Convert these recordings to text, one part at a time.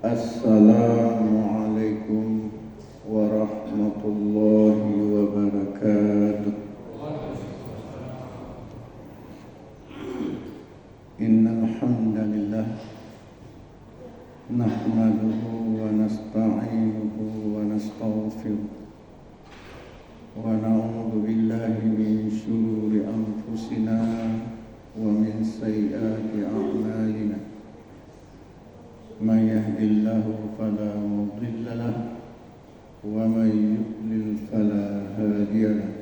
Assalamualaikum warahmatullahi wabarakatuh. Innal hamdalillah nahmaduhu wa nasta'inuhu wa nastaghfiruh wa na'udzu billahi min shururi anfusina wa min sayyiati a'malina. Man yahdihillahu fala mudilla lahu wa man yudlil fala hadiya lahu.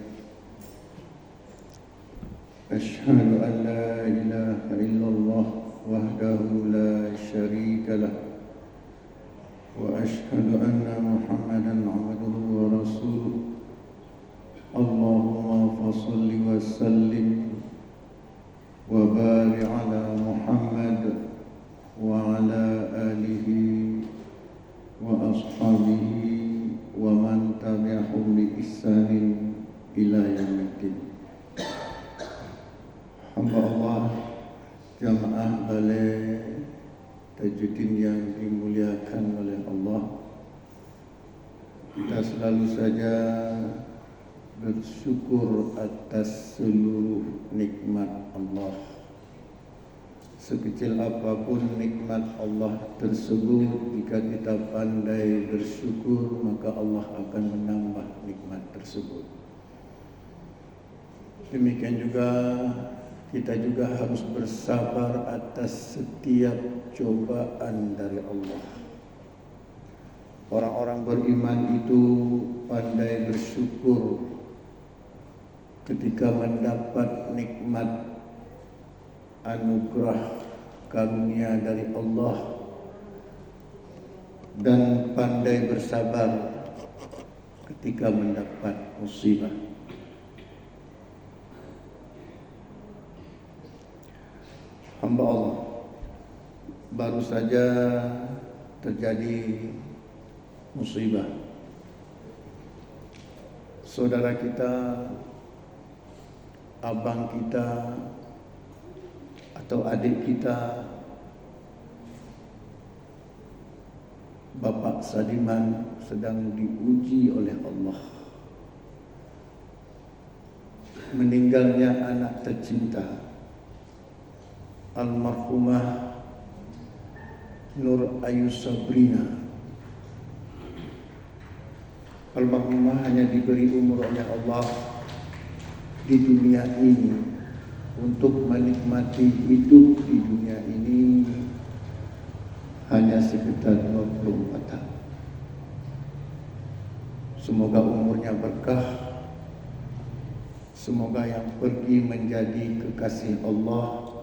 Asyhadu an la ilaha illallah wahdahu la syarika lahu wa asyhadu anna Muhammadan 'abduhu wa rasuluh. Allahumma fashalli wa sallim wa barik ala Muhammad wa ala alihi wa ashabihi wa man tabi'ahum bi ihsanin ila yaumiddin. Hamba Allah, jamaah balai Tajuddin yang dimuliakan oleh Allah, kita selalu saja bersyukur atas seluruh nikmat Allah. Sekecil apapun nikmat Allah tersebut, jika kita pandai bersyukur, maka Allah akan menambah nikmat tersebut. Demikian juga kita juga harus bersabar atas setiap cobaan dari Allah. Orang-orang beriman itu pandai bersyukur ketika mendapat nikmat anugerah karunia dari Allah, dan pandai bersabar ketika mendapat musibah. Hamba Allah, baru saja terjadi musibah. Saudara kita, abang kita, atau adik kita, Bapak Sadiman, sedang diuji oleh Allah. Meninggalnya anak tercinta, almarhumah Nur Ayu Sabrina. Almarhumah hanya diberi umur oleh Allah di dunia ini untuk menikmati hidup di dunia ini hanya sekitar 24 tahun. Semoga umurnya berkah. Semoga yang pergi menjadi kekasih Allah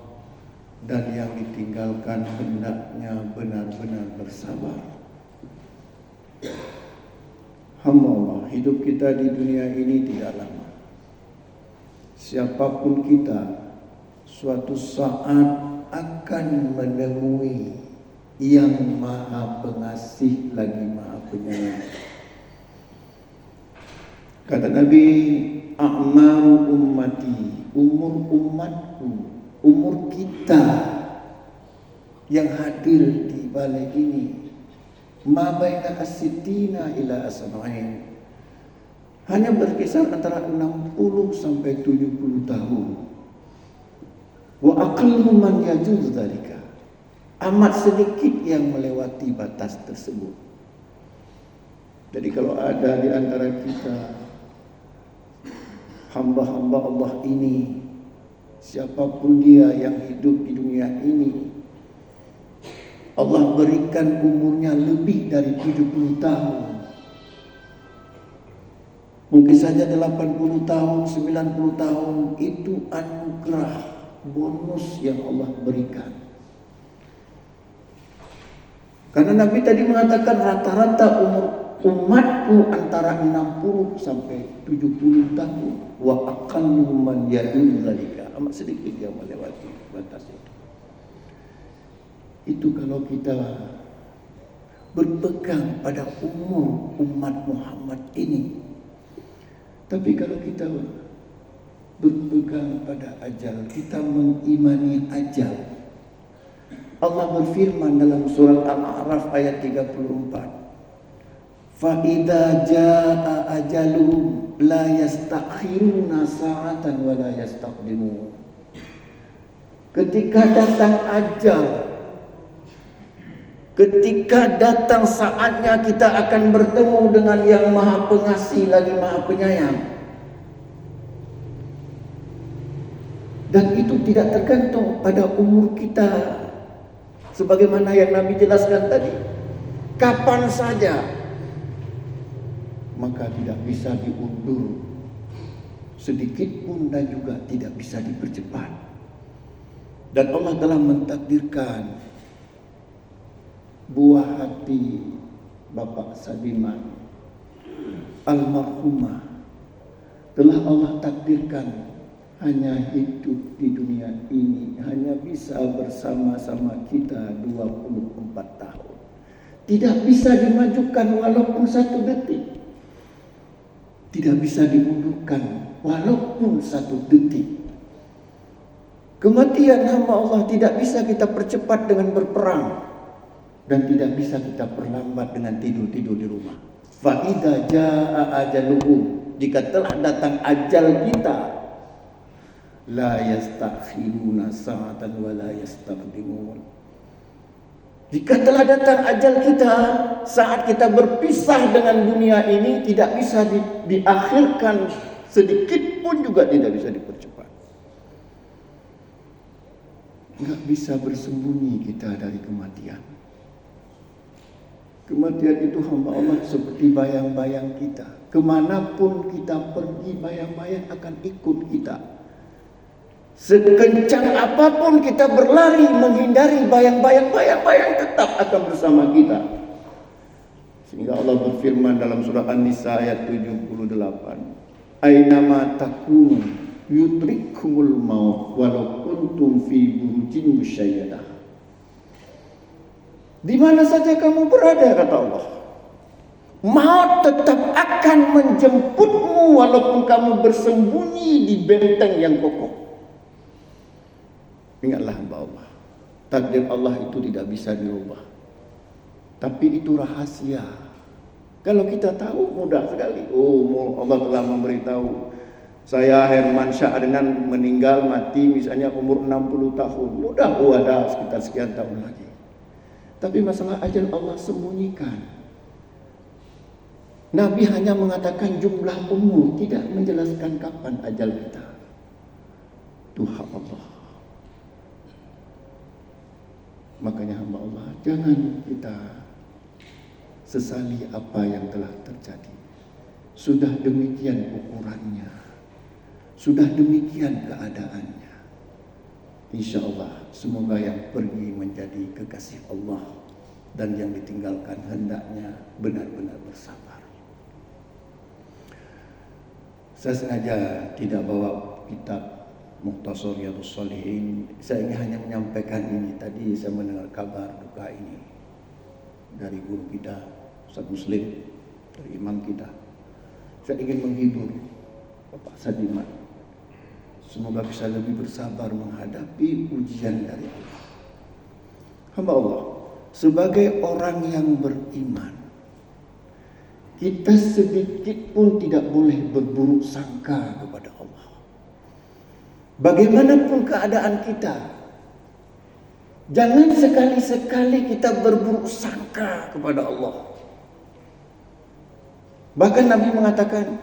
dan yang ditinggalkan hendaknya benar-benar bersabar. Hamba Allah, hidup kita di dunia ini tidak lama. Siapapun kita, suatu saat akan menemui yang maha pengasih lagi maha penyayang. Kata Nabi, a'maru ummati, umur umatku, umur kita yang hadir di balai ini, ma baina as-sittina ila as-sab'in, hanya berkisar antara 60 sampai 70 tahun. Wa aqallu man yajuz dzalika, amat sedikit yang melewati batas tersebut. Jadi kalau ada di antara kita hamba-hamba Allah ini, siapapun dia yang hidup di dunia ini, Allah berikan umurnya lebih dari 70 tahun, mungkin saja 80 tahun, 90 tahun, itu anugerah bonus yang Allah berikan. Karena Nabi tadi mengatakan rata-rata umur umatku antara 60 sampai 70 tahun. Wa aqallu man yadul zalika, amat sedikit yang melewati batas itu. Itu kalau kita berpegang pada umur umat Muhammad ini. Tapi kalau kita berpegang pada ajal, kita mengimani ajal, Allah berfirman dalam surah Al-A'raf ayat 34. Fa idza jaa ajaluhum la yastakhiruna sa'atan wa la yastaqdimun. Ketika datang ajal, ketika datang saatnya kita akan bertemu dengan yang Maha Pengasih lagi Maha Penyayang. Dan itu tidak tergantung pada umur kita. Sebagaimana yang Nabi jelaskan tadi. Kapan saja. Maka tidak bisa diundur sedikit pun dan juga tidak bisa dipercepat. Dan Allah telah mentakdirkan buah hati Bapak Sadiman almarhumah telah Allah takdirkan hanya hidup di dunia ini, hanya bisa bersama-sama kita 24 tahun. Tidak bisa dimajukan walaupun 1 detik. Tidak bisa diundurkan walaupun 1 detik. Kematian hamba Allah tidak bisa kita percepat dengan berperang. Dan tidak bisa kita perlambat dengan tidur-tidur di rumah. Fa idza jaa ajaluhum, jika telah datang ajal kita, la yastakhiruna sa'atan wa la yastaqdimun. Jika telah datang ajal kita, saat kita berpisah dengan dunia ini, tidak bisa diakhirkan sedikit pun juga tidak bisa dipercepat. Tidak bisa bersembunyi kita dari kematian. Kematian itu hamba Allah seperti bayang-bayang kita. Kemanapun kita pergi, bayang-bayang akan ikut kita. Sekencang apapun kita berlari menghindari bayang-bayang tetap akan bersama kita. Sehingga Allah berfirman dalam surah An-Nisa ayat 78. Ainama takunu yudrikumul maut walau kuntum fi burujin musyayyadah. Di mana saja kamu berada, kata Allah, maut tetap akan menjemputmu walaupun kamu bersembunyi di benteng yang kokoh. Ingatlah hamba Allah, takdir Allah itu tidak bisa dirubah. Tapi itu rahasia. Kalau kita tahu mudah sekali. Oh, Allah telah memberitahu saya Herman Syah dengan meninggal mati misalnya umur 60 tahun. Mudah, ada sekitar sekian tahun lagi. Tapi masalah ajal Allah sembunyikan. Nabi hanya mengatakan jumlah umur, tidak menjelaskan kapan ajal kita. Tuhan Allah. Makanya hamba Allah, jangan kita sesali apa yang telah terjadi. Sudah demikian ukurannya. Sudah demikian keadaannya. Insya Allah semoga yang pergi menjadi kekasih Allah dan yang ditinggalkan hendaknya benar-benar bersabar. Saya sengaja tidak bawa kitab Mukhtasar Riyadhus Shalihin. Saya ingin hanya menyampaikan ini. Tadi saya mendengar kabar duka ini dari guru kita, Ustaz Muslim, dari imam kita. Saya ingin menghibur Bapak Sadiman. Semoga bisa lebih bersabar menghadapi ujian dari Allah. Hamba Allah, sebagai orang yang beriman, kita sedikit pun tidak boleh berburuk sangka kepada Allah. Bagaimanapun keadaan kita, jangan sekali-sekali kita berburuk sangka kepada Allah. Bahkan Nabi mengatakan,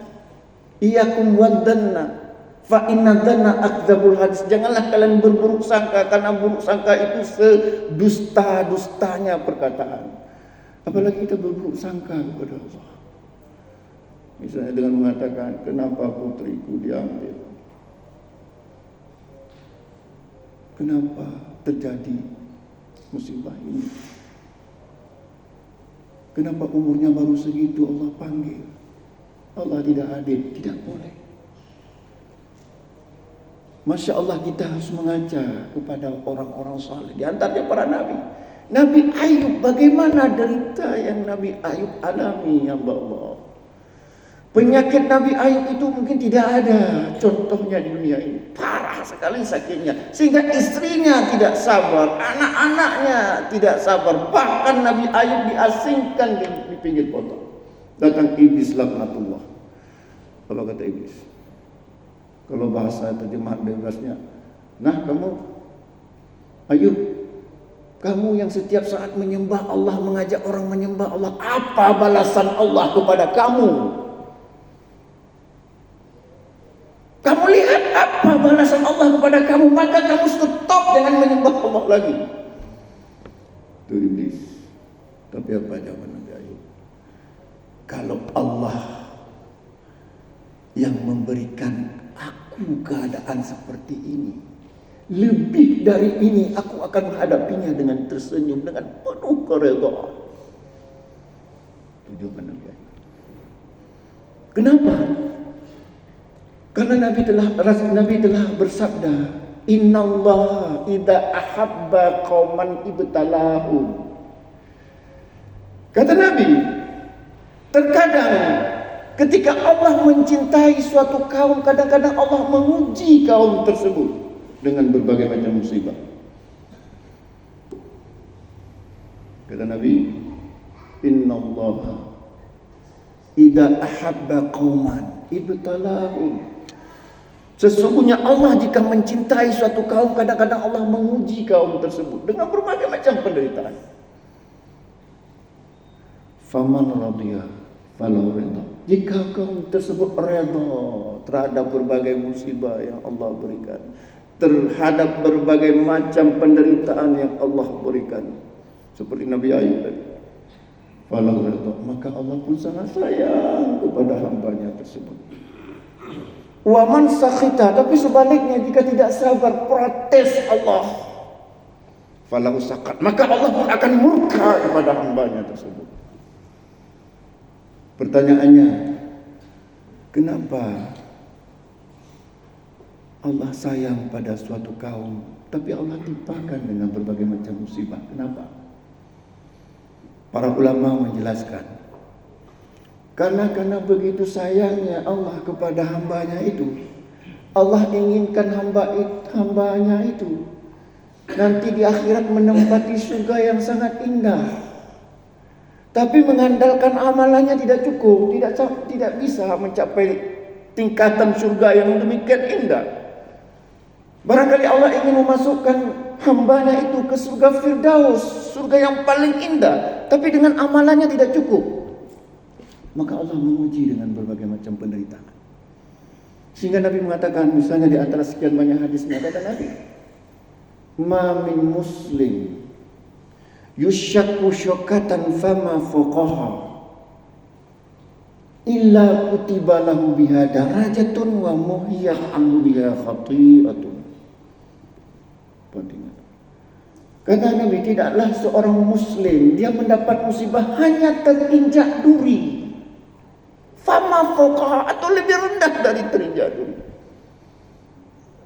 iyyakum wadhanna fa inna dhanna akdzabul hadis. Janganlah kalian berburuk sangka, karena buruk sangka itu sedusta-dustanya perkataan. Apalagi kita berburuk sangka kepada Allah. Misalnya dengan mengatakan, kenapa putriku diambil? Kenapa terjadi musibah ini? Kenapa umurnya baru segitu Allah panggil? Allah tidak adil, tidak boleh. Masya Allah, kita harus mengaca kepada orang-orang saleh. Di antaranya para nabi. Nabi Ayub, bagaimana derita yang Nabi Ayub alami, ya Allah. Penyakit Nabi Ayub itu mungkin tidak ada contohnya di dunia ini. Parah sekali sakitnya. Sehingga istrinya tidak sabar, anak-anaknya tidak sabar. Bahkan Nabi Ayub diasingkan di pinggir kota. Datang iblis laknatullah. Apa kata iblis? Kalau bahasa terjemahan bebasnya, nah kamu Ayub, kamu yang setiap saat menyembah Allah, mengajak orang menyembah Allah, apa balasan Allah kepada kamu? Kamu lihat apa balasan Allah kepada kamu, maka kamu stop dengan menyembah Allah lagi. Itu iblis. Tapi apa jawaban Nabi Ayub? Kalau Allah yang memberikan aku keadaan seperti ini, lebih dari ini aku akan menghadapinya dengan tersenyum, dengan penuh keredaan. Itu jawaban Nabi Ayub. Kenapa? Karena Nabi telah bersabda, Innallaha idza ahabba qauman ibtalahum. Kata Nabi, terkadang ketika Allah mencintai suatu kaum, kadang-kadang Allah menguji kaum tersebut dengan berbagai macam musibah. Kata Nabi, Innallaha idza ahabba qauman ibtalahum. Sesungguhnya Allah jika mencintai suatu kaum, kadang-kadang Allah menguji kaum tersebut dengan berbagai macam penderitaan. Faman radiyah falahu ridha. Jika kaum tersebut redha terhadap berbagai musibah yang Allah berikan, terhadap berbagai macam penderitaan yang Allah berikan, seperti Nabi Ayub tadi, falahu ridha, maka Allah pun sangat sayang kepada hambanya tersebut. Waman sakhita, tapi sebaliknya jika tidak sabar, protes Allah, falahu sakat, maka Allah pun akan murka kepada hambanya tersebut. Pertanyaannya, kenapa Allah sayang pada suatu kaum, tapi Allah timpakan dengan berbagai macam musibah? Kenapa? Para ulama menjelaskan, karena begitu sayangnya Allah kepada hambanya itu, Allah inginkan hambanya itu nanti di akhirat menempati surga yang sangat indah. Tapi mengandalkan amalannya tidak cukup, tidak bisa mencapai tingkatan surga yang demikian indah. Barangkali Allah ingin memasukkan hambanya itu ke surga Firdaus, surga yang paling indah, tapi dengan amalannya tidak cukup. Maka Allah menguji dengan berbagai macam penderitaan. Sehingga Nabi mengatakan, misalnya di antara sekian banyak hadisnya, kata Nabi, ma min muslim yushakku syokatan fama fuqaha illa kutiba lahu biha darajatun wa muhiyat anhu biha khati'atun. Kata Nabi, tidaklah seorang muslim dia mendapat musibah hanya terinjak duri, fama fuqaha, atau lebih rendah dari terinjak duri.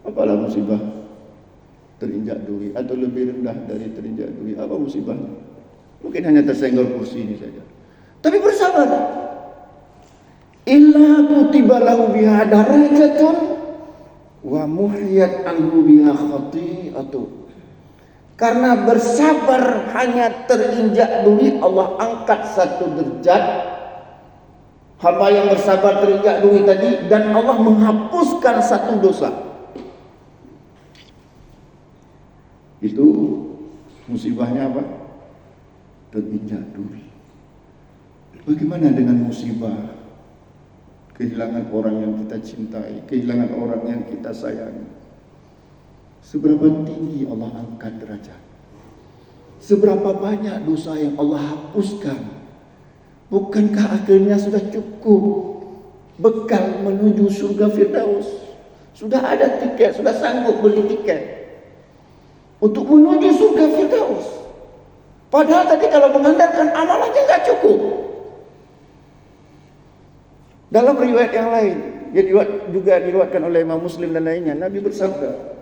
Apalah musibah terinjak duri atau lebih rendah dari terinjak duri? Apa musibahnya? Mungkin hanya tersenggol kursi ini saja. Tapi bersabar. Illa kutiba lahu biha darajatun wa muhiyat anhu biha khati'atun. Karena bersabar hanya terinjak duri, Allah angkat satu derajat hamba yang bersabar terinjak duri tadi, dan Allah menghapuskan satu dosa. Itu musibahnya apa? Terinjak duri. Bagaimana dengan musibah kehilangan orang yang kita cintai, kehilangan orang yang kita sayangi? Seberapa tinggi Allah angkat derajat, seberapa banyak dosa yang Allah hapuskan. Bukankah akhirnya sudah cukup bekal menuju surga Firdaus? Sudah ada tiket, sudah sanggup beli tiket untuk menuju surga Firdaus. Padahal tadi kalau mengandalkan amalannya nggak cukup. Dalam riwayat yang lain, juga diriwayatkan oleh Imam Muslim dan lainnya, Nabi bersabda,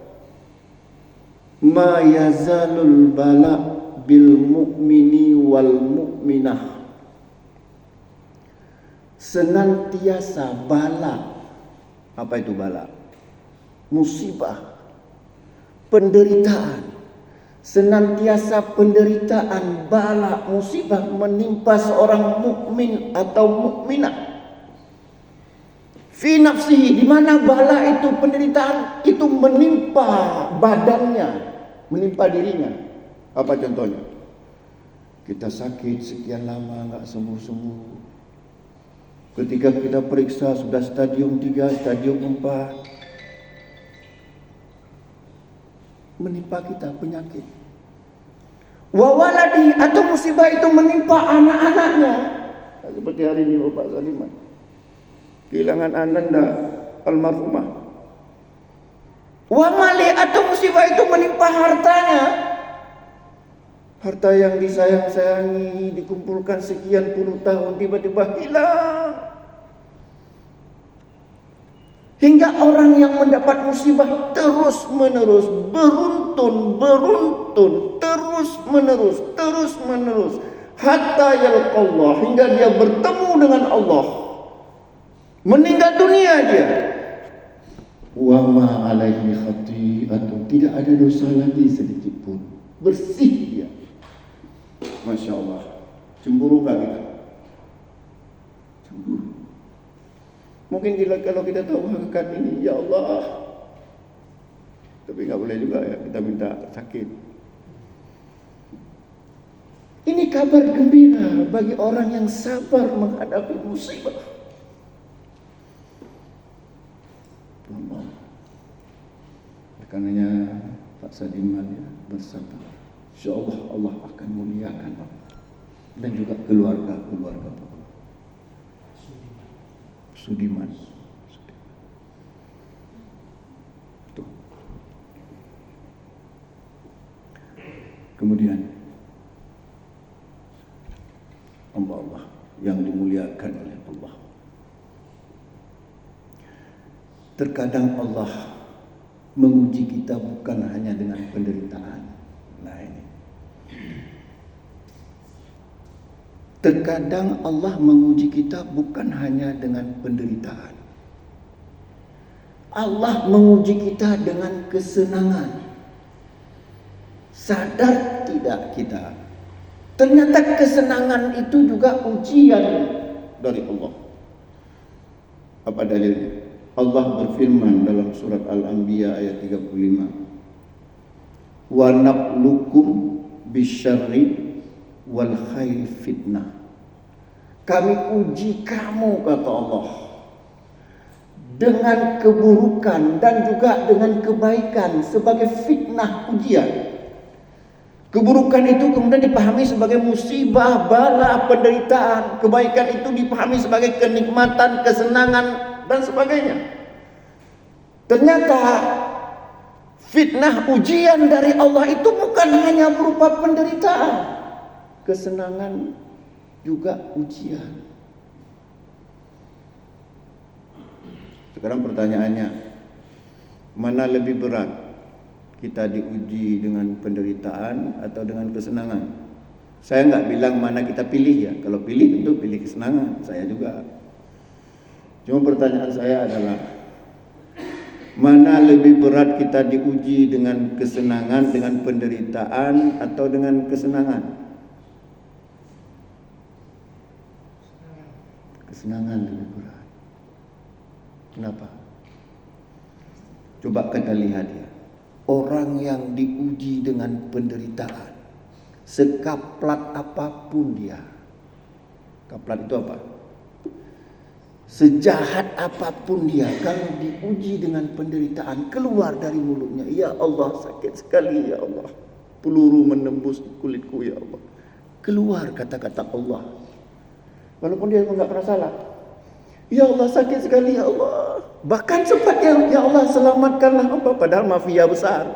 ma yazalul bala bil mu'mini wal mu'minah. senantiasa bala. Apa itu bala? Musibah, penderitaan. Senantiasa penderitaan, bala, musibah menimpa seorang mukmin atau mukminah. Fi nafsihi, di mana bala itu, penderitaan itu menimpa badannya, menimpa dirinya. Apa contohnya? Kita sakit sekian lama enggak sembuh-sembuh. Ketika kita periksa sudah stadium 3, stadium 4. Menimpa kita penyakit. Wa waladi, atau musibah itu menimpa anak-anaknya. Seperti hari ini Bapak Saliman kehilangan Ananda almarhumah. Wa mali, atau musibah itu menimpa hartanya. Harta yang disayang-sayangi, dikumpulkan sekian puluh tahun, tiba-tiba hilang. Hingga orang yang mendapat musibah terus menerus, beruntun, terus menerus, hatta yalqallah, hingga dia bertemu dengan Allah, meninggal dunia dia. Wa ma alaihi khati'atun, tidak ada dosa lagi sedikit pun, bersih dia. Masya Allah. Cemburu gak kita? Cemburu. Mungkin kalau kita tahu hakikat ini, ya Allah. Tapi gak boleh juga ya, kita minta sakit. Ini kabar gembira bagi orang yang sabar menghadapi musibah. Karenanya Pak Sadiman ya, bersabar. InsyaAllah Allah akan muliakan dan juga keluarga-keluarga Bapak Sudiman. Tuh. Kemudian Allah yang dimuliakan oleh Allah. Terkadang Allah menguji kita bukan hanya dengan penderitaan. Nah ini. Terkadang Allah menguji kita bukan hanya dengan penderitaan. Allah menguji kita dengan kesenangan. Sadar tidak kita? Ternyata kesenangan itu juga ujian dari Allah. Apa dalilnya? Allah berfirman dalam surat Al-Anbiya ayat 35. Wa nablukum bisyarri wal khairi fitnah. Kami uji kamu, kata Allah, dengan keburukan dan juga dengan kebaikan sebagai fitnah, ujian. Keburukan itu kemudian dipahami sebagai musibah, bala, penderitaan. Kebaikan itu dipahami sebagai kenikmatan, kesenangan dan sebagainya. Ternyata fitnah, ujian dari Allah itu bukan hanya berupa penderitaan. Kesenangan juga ujian. Sekarang pertanyaannya, mana lebih berat? Kita diuji dengan penderitaan atau dengan kesenangan? Saya nggak bilang mana kita pilih ya. Kalau pilih tentu pilih kesenangan. Saya juga. Cuma pertanyaan saya adalah, mana lebih berat kita diuji dengan kesenangan, dengan penderitaan atau dengan kesenangan? Kesenangan lebih berat. Kenapa? Coba kita lihat ya. Orang yang diuji dengan penderitaan, sekaplat apapun dia. Kaplat itu apa? Sejahat apapun dia, kalau diuji dengan penderitaan, keluar dari mulutnya, ya Allah sakit sekali ya Allah, peluru menembus kulitku ya Allah. Keluar kata-kata Allah. Walaupun dia enggak pernah salah. Ya Allah sakit sekali ya Allah. Bahkan sempat ya Allah selamatkanlah apa, padahal mafia besar.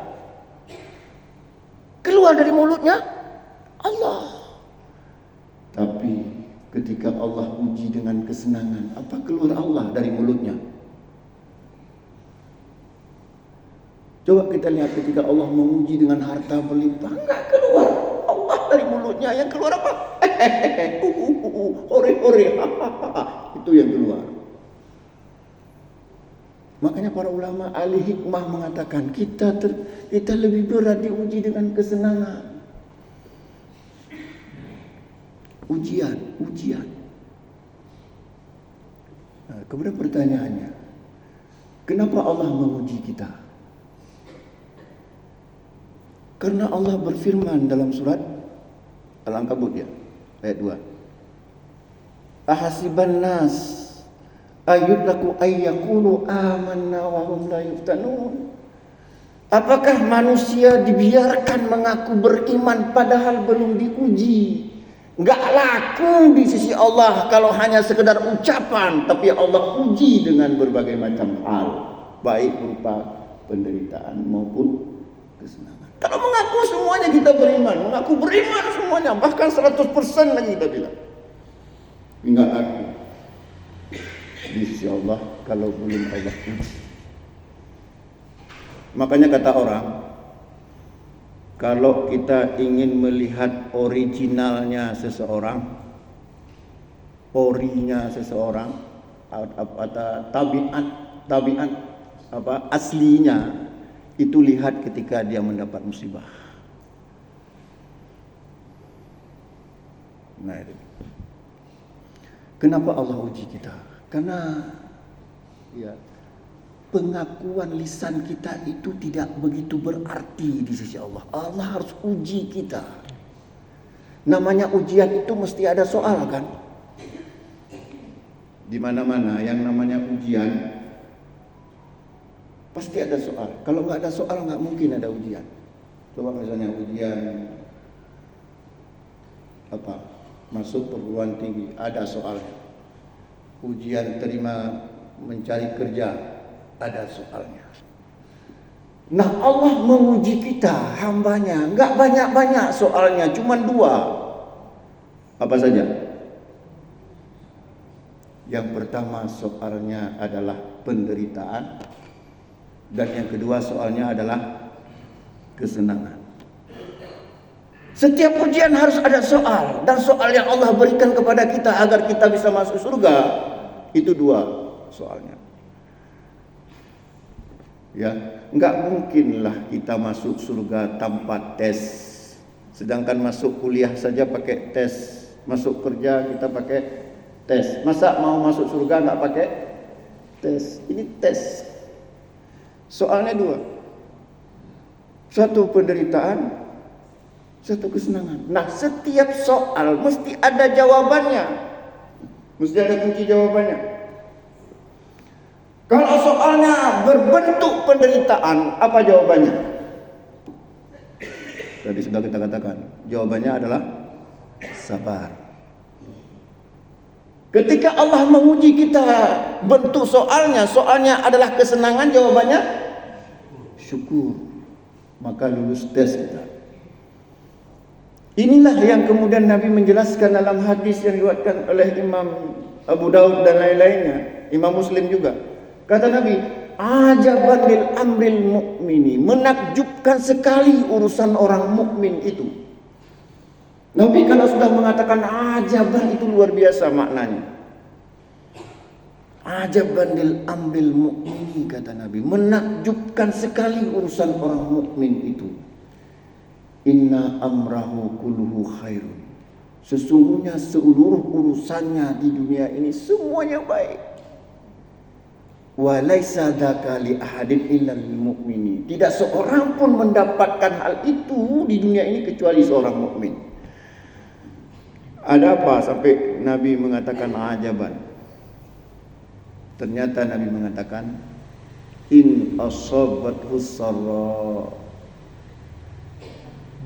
Keluar dari mulutnya Allah. Tapi ketika Allah uji dengan kesenangan, apa keluar Allah dari mulutnya? Coba kita lihat ketika Allah menguji dengan harta berlimpah, enggak keluar Allah dari mulutnya. Yang keluar apa? Hore-hore. itu yang keluar. Makanya para ulama ahli hikmah mengatakan kita lebih berat diuji dengan kesenangan. Ujian. Nah, kemudian pertanyaannya, kenapa Allah menguji kita? Karena Allah berfirman dalam surat Al-Ankabut ya, ayat 2. Ahasiban nas ayyutraku ayyaqulu amanna wa hum la yuftanun. Apakah manusia dibiarkan mengaku beriman padahal belum diuji? Enggak laku di sisi Allah kalau hanya sekedar ucapan, tapi Allah uji dengan berbagai macam hal, baik berupa penderitaan maupun kesenangan. Kalau mengaku semuanya kita beriman, mengaku beriman semuanya, bahkan 100% lagi kita bilang, enggak laku di sisi Allah kalau belum Allah uji. Makanya kata orang, kalau kita ingin melihat originalnya seseorang, orinya seseorang, tabiat aslinya, itu lihat ketika dia mendapat musibah. Nah, kenapa Allah uji kita? Karena ya, pengakuan lisan kita itu tidak begitu berarti di sisi Allah. Allah harus uji kita. Namanya ujian itu mesti ada soal kan? Di mana-mana yang namanya ujian pasti ada soal. Kalau nggak ada soal nggak mungkin ada ujian. Coba misalnya ujian masuk perguruan tinggi, ada soalnya. Ujian terima mencari kerja, ada soalnya. Nah, Allah menguji kita, hambanya, nggak banyak-banyak soalnya, cuma 2. Apa saja? Yang pertama soalnya adalah penderitaan, dan yang kedua soalnya adalah kesenangan. Setiap ujian harus ada soal, dan soal yang Allah berikan kepada kita agar kita bisa masuk surga, itu 2 soalnya. Ya, enggak mungkinlah kita masuk surga tanpa tes. Sedangkan masuk kuliah saja pakai tes, masuk kerja kita pakai tes. Masa mau masuk surga enggak pakai tes? Ini tes. Soalnya 2. Satu penderitaan, satu kesenangan. Nah, setiap soal mesti ada jawabannya. Mesti ada kunci jawabannya. Kalau soalnya berbentuk penderitaan, apa jawabannya? Tadi sudah kita katakan, jawabannya adalah sabar. Ketika Allah menguji kita, bentuk soalnya adalah kesenangan, jawabannya syukur. Maka lulus tes kita. Inilah yang kemudian Nabi menjelaskan dalam hadis yang diriwayatkan oleh Imam Abu Daud dan lain-lainnya, Imam Muslim juga. Kata Nabi, ajaban lil amril mu'mini, menakjubkan sekali urusan orang mukmin itu. Nabi kalau sudah mengatakan ajaban itu luar biasa maknanya. Ajaban lil amril mu'mini, kata Nabi, menakjubkan sekali urusan orang mukmin itu. Inna amrahu kulluhu khairun. Sesungguhnya seluruh urusannya di dunia ini semuanya baik. Wa laisa dzaka li ahadin illa lil mu'mini. Tidak seorang pun mendapatkan hal itu di dunia ini kecuali seorang mukmin. Ada apa sampai Nabi mengatakan ajaban? Ternyata Nabi mengatakan in asabathu sarra.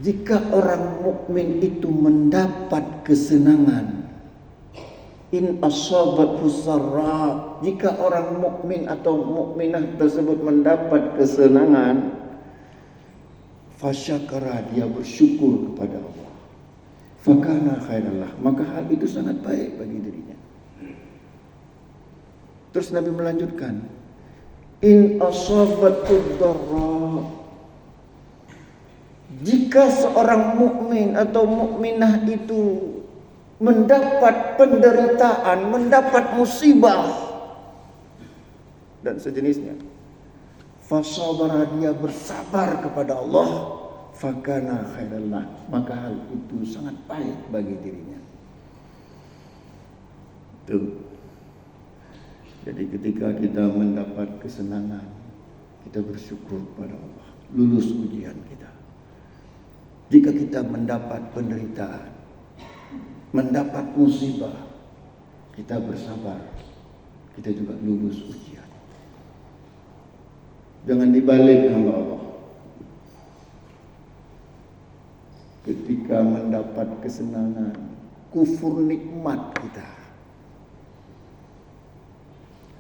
Jika orang mukmin itu mendapat kesenangan, in asabathu sarra, jika orang mukmin atau mukminah tersebut mendapat kesenangan, fasyakara, dia bersyukur kepada Allah, fakana khairan lah, maka hal itu sangat baik bagi dirinya. Terus Nabi melanjutkan, in asabathu dharra, jika seorang mukmin atau mukminah itu mendapat penderitaan, mendapat musibah dan sejenisnya. Fasabara, dia bersabar kepada Allah, fakana khairallah, maka hal itu sangat baik bagi dirinya. Tuh. Jadi ketika kita mendapat kesenangan, kita bersyukur pada Allah, lulus ujian kita. Jika kita mendapat penderitaan, mendapat musibah, kita bersabar, kita juga lulus ujian. Jangan dibalik hamba Allah. Ketika mendapat kesenangan, kufur nikmat kita.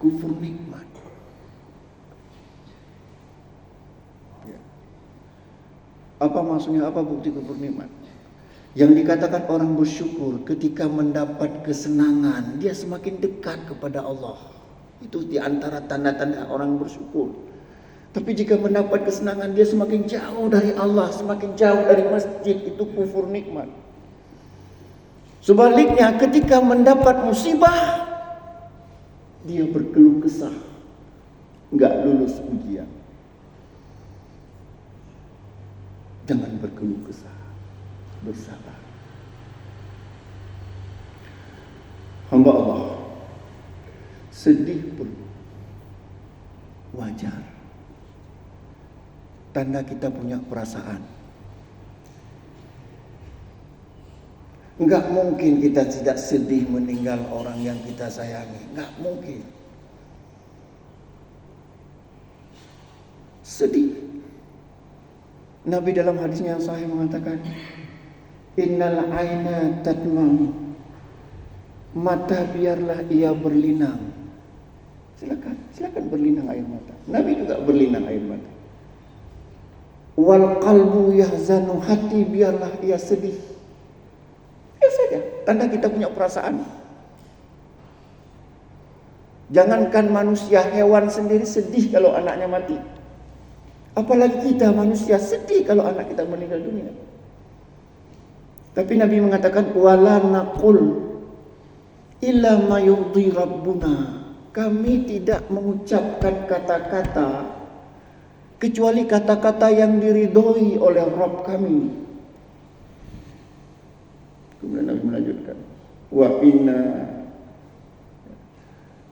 Kufur nikmat. Ya. Apa maksudnya? Apa bukti kufur nikmat? Yang dikatakan orang bersyukur ketika mendapat kesenangan, dia semakin dekat kepada Allah. Itu di antara tanda-tanda orang bersyukur. Tapi jika mendapat kesenangan, dia semakin jauh dari Allah, semakin jauh dari masjid, itu kufur nikmat. Sebaliknya, ketika mendapat musibah, dia berkeluh kesah, enggak lulus ujian. Jangan berkeluh kesah, bersabar. Hamba Allah, sedih pun wajar. Tanda kita punya perasaan. Enggak mungkin kita tidak sedih meninggal orang yang kita sayangi. Enggak mungkin. Sedih. Nabi dalam hadisnya yang sahih mengatakan, innal aina tatma'u, mata biarlah ia berlinang. Silakan berlinang air mata. Nabi juga berlinang air mata. Wal qalbu yahzanu, hati biarlah ia sedih. Ya saja, tanda kita punya perasaan. Jangankan manusia, hewan sendiri sedih kalau anaknya mati. Apalagi kita manusia sedih kalau anak kita meninggal dunia. Tapi Nabi mengatakan, wala naqul illa ma yurdi rabbuna. Kami tidak mengucapkan kata-kata kecuali kata-kata yang diridhoi oleh Rabb kami. Kemudian Nabi melanjutkan, wa inna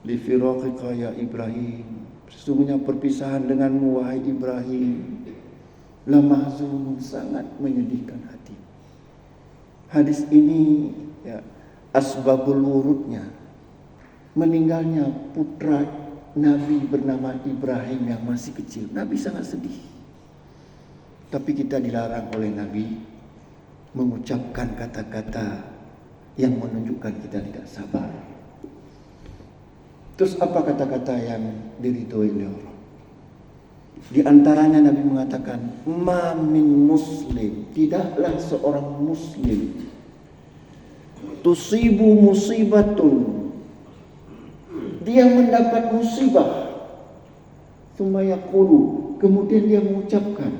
li firaqika ya Ibrahim, sesungguhnya perpisahan denganmu wahai Ibrahim, la mahzun, sangat menyedihkan hati. Hadis ini ya, asbabul wurudnya meninggalnya putra Nabi bernama Ibrahim yang masih kecil. Nabi sangat sedih. Tapi kita dilarang oleh Nabi mengucapkan kata-kata yang menunjukkan kita tidak sabar. Terus apa kata-kata yang diridhoi oleh Allah? Di antaranya Nabi mengatakan, ma min muslim, tidaklah seorang muslim tusibu musibatun, dia mendapat musibah, tsumma yaqulu, kemudian dia mengucapkan,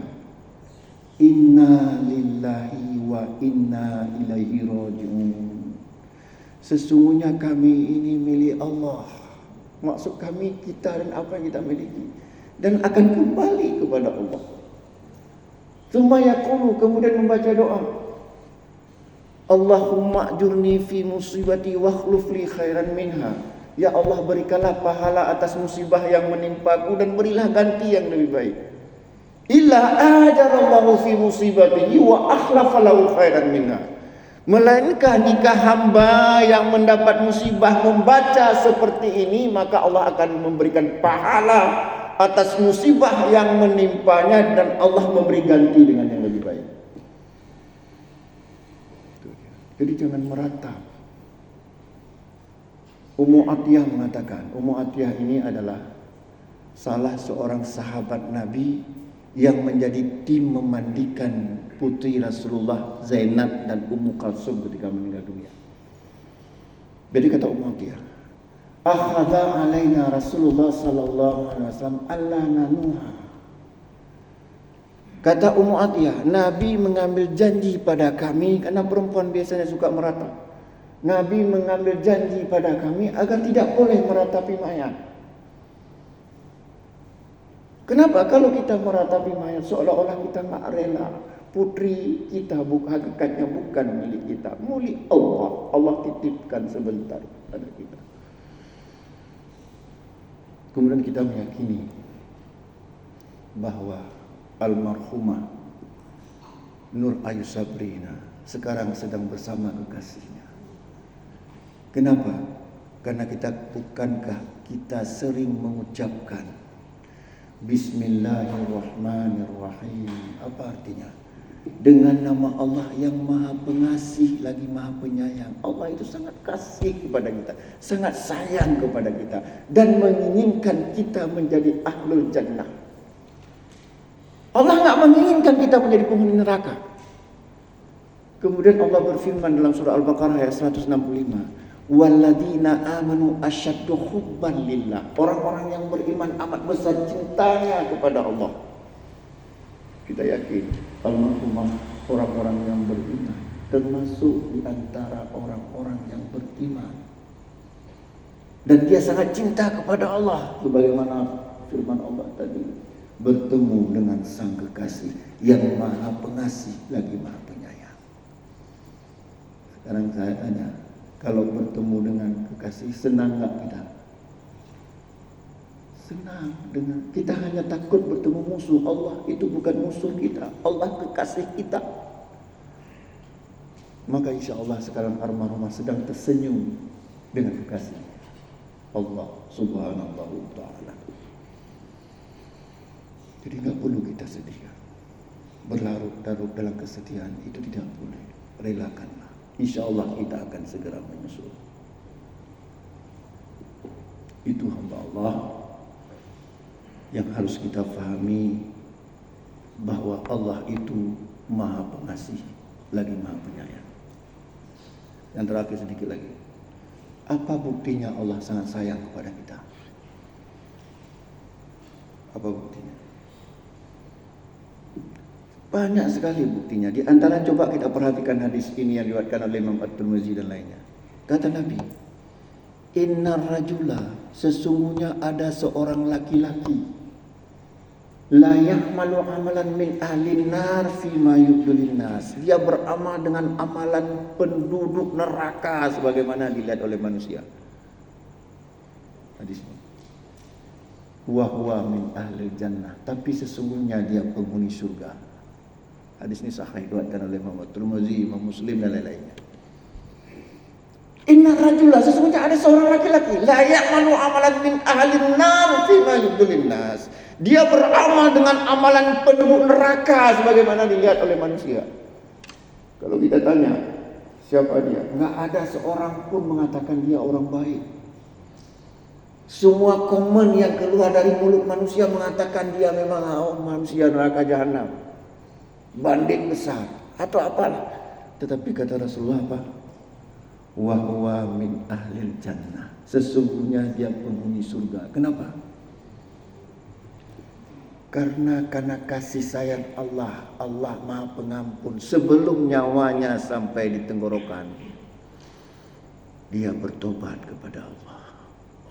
inna lillahi wa inna ilaihi raji'un, sesungguhnya kami ini milik Allah. Maksud kami kita dan apa yang kita miliki, dan akan kembali kepada Allah. Tsumma yaqulu, kemudian membaca doa, Allahumma ajurni fi musibati wa akhlif li khairan minha. Ya Allah, berikanlah pahala atas musibah yang menimpaku dan berilah ganti yang lebih baik. Illa ajarallahu fi musibatihi wa akhlafa lahu khairan minha. Melainkan jika hamba yang mendapat musibah membaca seperti ini, maka Allah akan memberikan pahala atas musibah yang menimpanya dan Allah memberi ganti dengan yang lebih baik. Jadi jangan meratap. Ummu Atiyah mengatakan, Ummu Atiyah ini adalah salah seorang sahabat Nabi yang menjadi tim memandikan putri Rasulullah Zainab dan Ummu Kalsum ketika meninggal dunia. Jadi kata Ummu Atiyah, akhadha alaina Rasulullah sallallahu alaihi wasallam alla nanuha. Kata Ummu Atiyah, Nabi mengambil janji pada kami, karena perempuan biasanya suka meratap, Nabi mengambil janji pada kami agar tidak boleh meratapi mayat. Kenapa? Kalau kita meratapi mayat seolah-olah kita nggak rela. Putri kita hakikatnya bukan milik kita, milik Allah. Allah titipkan sebentar pada kita. Kemudian kita meyakini bahwa almarhumah Nur Ayu Sabrina sekarang sedang bersama kekasihnya. Kenapa? Karena bukankah kita sering mengucapkan Bismillahirrahmanirrahim. Apa artinya? Dengan nama Allah yang Maha Pengasih lagi Maha Penyayang. Allah itu sangat kasih kepada kita, sangat sayang kepada kita, dan menginginkan kita menjadi ahlul jannah. Allah nggak menginginkan kita menjadi penghuni neraka. Kemudian Allah berfirman dalam surah Al-Baqarah ayat 165, walladzina amanu asyaddu hubban lillah. Orang-orang yang beriman amat besar cintanya kepada Allah. Kita yakin almarhumah orang-orang yang beriman termasuk di antara orang-orang yang beriman. Dan dia sangat cinta kepada Allah, sebagaimana firman Allah tadi, bertemu dengan sang kekasih yang Maha Pengasih lagi Maha Penyayang. Sekarang saya tanya, kalau bertemu dengan kekasih senang nggak kita? Senang. Dengan kita hanya takut bertemu musuh. Allah itu bukan musuh kita, Allah kekasih kita. Maka insya Allah sekarang almarhumah sedang tersenyum dengan kekasih Allah subhanahu wa ta'ala. Jadi nggak perlu kita sedih, berlarut-larut dalam kesedihan itu tidak boleh. Relakanlah. Insya Allah kita akan segera menyusul. Itu hamba Allah yang harus kita pahami, bahwa Allah itu Maha Pengasih lagi Maha Penyayang. Yang terakhir sedikit lagi, apa buktinya Allah sangat sayang kepada kita? Apa buktinya? Banyak sekali buktinya. Di antara coba kita perhatikan hadis ini yang diriwayatkan oleh Imam At-Tirmidzi dan lainnya. Kata Nabi, innar rajula, sesungguhnya ada seorang laki-laki, la ya'malu amalan min ahli nar fima yudlin nas. Dia beramal dengan amalan penduduk neraka sebagaimana dilihat oleh manusia. Hadis ini. Wa huwa min ahli jannah, tapi sesungguhnya dia penghuni surga. Hadis ini sahih diriwayatkan oleh Imam Tirmidzi, Imam Muslim dan lain-lainnya. Inna rajula, sesungguhnya ada seorang laki-laki, la ya'malu amalan min ahli nar fima yudlin nas. Dia beramal dengan amalan penduduk neraka sebagaimana dilihat oleh manusia. Kalau kita tanya siapa dia, nggak ada seorang pun mengatakan dia orang baik. Semua komen yang keluar dari mulut manusia mengatakan dia memang manusia neraka jahanam, bandit besar atau apalah. Tetapi kata Rasulullah apa? Wa huwa min ahlil jannah. Sesungguhnya dia penghuni surga. Kenapa? Karena kasih sayang Allah, Allah Maha Pengampun. Sebelum nyawanya sampai di tenggorokan, dia bertobat kepada Allah.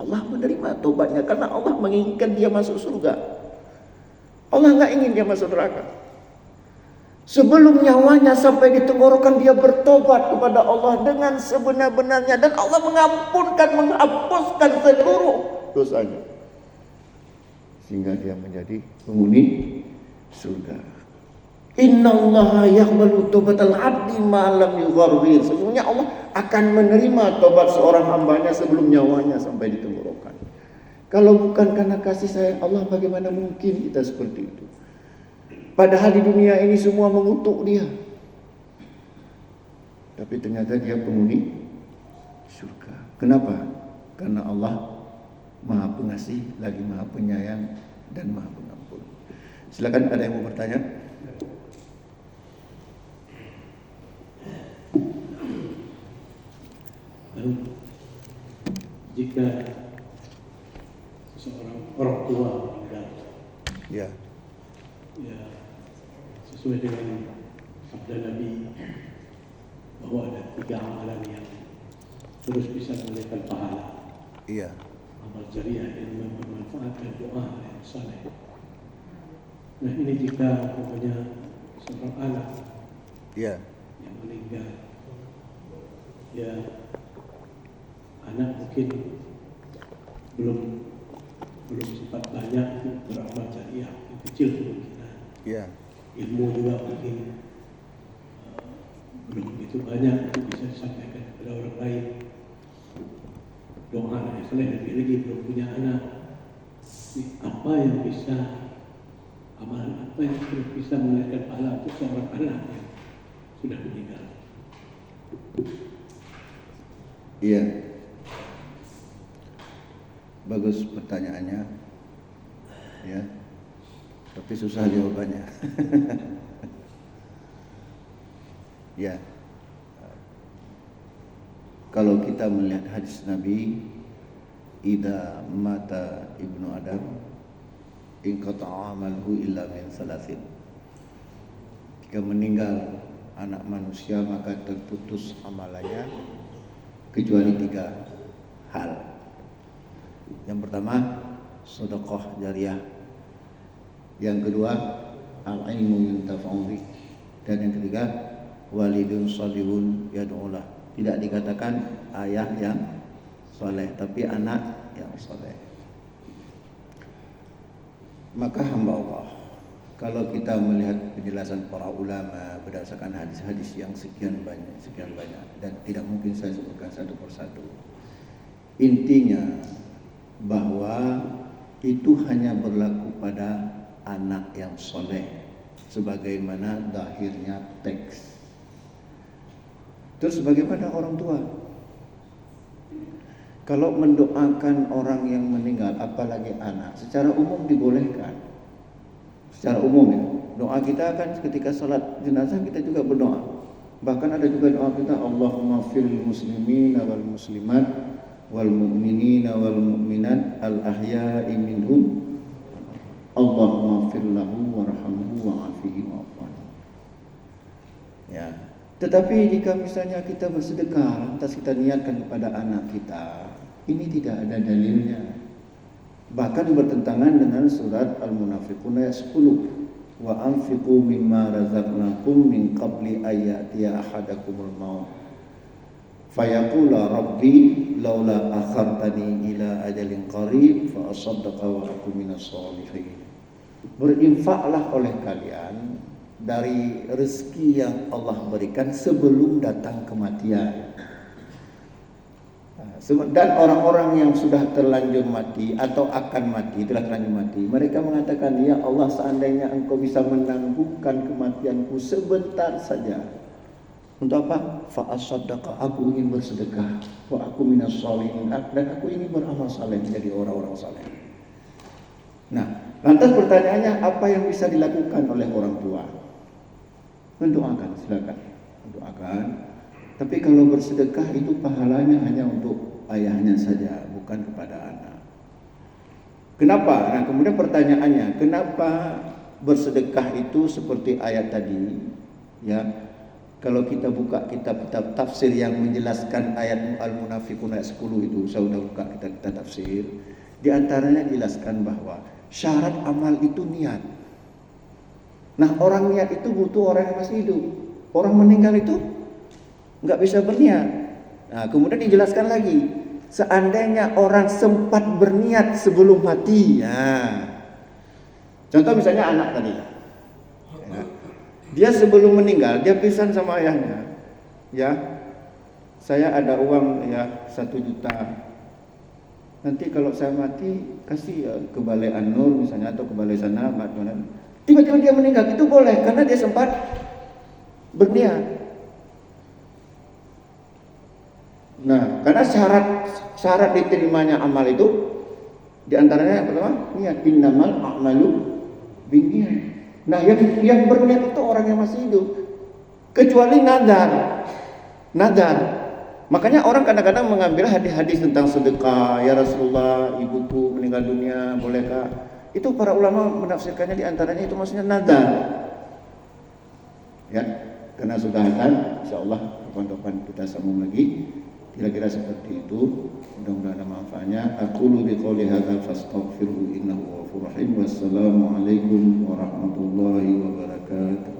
Allah menerima tobatnya karena Allah menginginkan dia masuk surga. Allah nggak ingin dia masuk neraka. Sebelum nyawanya sampai di tenggorokan, dia bertobat kepada Allah dengan sebenar-benarnya, dan Allah mengampunkan, menghapuskan seluruh dosanya, sehingga dia menjadi penghuni surga. Innallaha yaqbalu taubatal 'abdi ma lam yughargir. Sesungguhnya Allah akan menerima tobat seorang hambanya sebelum nyawanya sampai di tenggorokan. Kalau bukan karena kasih sayang Allah, bagaimana mungkin kita seperti itu? Padahal di dunia ini semua mengutuk dia, tapi ternyata dia penghuni surga. Kenapa? Karena Allah Maha Pengasih lagi Maha Penyayang dan Maha Pengampun. Silakan, ada yang mau bertanya? Jika seseorang orang tua meninggal, ya, sesuai dengan sabda Nabi bahwa ada 3 amalan yang terus bisa mendapatkan pahala. Iya. Amal jariah yang bermanfaat dan doa yang saleh. Nah ini jika umpamanya seorang anak Iya. yang meninggal, ya anak mungkin belum sempat banyak itu beramal jariah, yang kecil kemungkinan. Iya. Ilmu juga mungkin belum begitu banyak itu bisa disampaikan kepada orang lain. Doa anak yang saleh, lebih lagi belum punya anak. Apa yang bisa, amalan apa yang bisa melahirkan pahala untuk seorang anak yang sudah meninggal? Iya. Bagus pertanyaannya. Ya. Tapi susah jawabannya. Ya. Kalau kita melihat hadis Nabi, idza mata ibnu Adam inqata'a amaluhu illa min salasin. Jika meninggal anak manusia maka terputus amalannya kecuali 3 hal. Yang pertama, sedekah jariyah. Yang kedua, al-ilmu yuntafa'u bih. Dan yang ketiga, walidun shalihun yad'ulah. Tidak dikatakan ayah yang soleh, tapi anak yang soleh. Maka hamba Allah, kalau kita melihat penjelasan para ulama berdasarkan hadis-hadis yang sekian banyak, dan tidak mungkin saya sebutkan satu persatu. Intinya bahwa itu hanya berlaku pada anak yang soleh, sebagaimana zahirnya teks. Terus bagaimana orang tua? Kalau mendoakan orang yang meninggal, apalagi anak, secara umum dibolehkan. Secara umum ya, doa kita kan ketika salat jenazah kita juga berdoa. Bahkan ada juga doa kita, Allahumma fil muslimina wal muslimat wal mu'minina wal mu'minat al ahya'i minhum Allahumma fir lahu warhamhu wa'afihi wa'afwan. Ya. Tetapi jika misalnya kita bersedekah, lantas kita niatkan kepada anak kita, ini tidak ada dalilnya. Bahkan bertentangan dengan surat Al-Munafiqun ayat 10. Wa anfiqu mimma razaqnakum min qabli ayyatiya ahadakumul maut. Fayaqula rabbi laula akhartani ila ajalin qarib fa asaddaqa wa akum minas shalihin. Berinfaklah oleh kalian dari rezeki yang Allah berikan sebelum datang kematian. Dan orang-orang yang sudah terlanjur mati atau akan mati, telah terlanjur mati, mereka mengatakan, ya Allah, seandainya engkau bisa menangguhkan kematianku sebentar saja. Untuk apa? Fa'asaddaqa, aku ingin bersedekah, wa aku minas shalihin, dan aku ingin beramal saleh, menjadi orang-orang saleh. Nah, lantas pertanyaannya, apa yang bisa dilakukan oleh orang tua? Mendoakan, silakan mendoakan. Tapi kalau bersedekah itu pahalanya hanya untuk ayahnya saja, bukan kepada anak. Kenapa? Nah, kemudian pertanyaannya, kenapa bersedekah itu seperti ayat tadi? Ya, kalau kita buka kitab-kitab tafsir yang menjelaskan ayat Al-Munafiqun ayat 10 itu, saya sudah buka kitab tafsir. Di antaranya jelaskan bahwa syarat amal itu niat. Nah, orang niat itu butuh orang yang masih hidup. Orang meninggal itu nggak bisa berniat. Nah, kemudian dijelaskan lagi, seandainya orang sempat berniat sebelum mati, ya. Contoh misalnya anak tadi, ya. Dia sebelum meninggal dia pesan sama ayahnya, ya, saya ada uang ya 1 juta. Nanti kalau saya mati kasih ya, ke Balai An-Nur misalnya atau ke Balai sana, tiba-tiba dia meninggal, itu boleh karena dia sempat berniat. Nah, karena syarat diterimanya amal itu diantaranya yang pertama niat, innamal a'malu binniyat. Nah, yang berniat itu orang yang masih hidup, kecuali nadar. Makanya orang kadang-kadang mengambil hadis-hadis tentang sedekah, ya Rasulullah, ibuku meninggal dunia, bolehkah? Itu para ulama menafsirkannya diantaranya itu maksudnya nadar. Ya, karena sudah azan, insyaallah kapan-kapan kita sambung lagi. Kira-kira seperti itu. Mudah-mudahan ada manfaatnya. Aqulu biqouli hadza fastaghfiruhu innahu ghafurur rahim. Wassalamualaikum warahmatullahi wabarakatuh.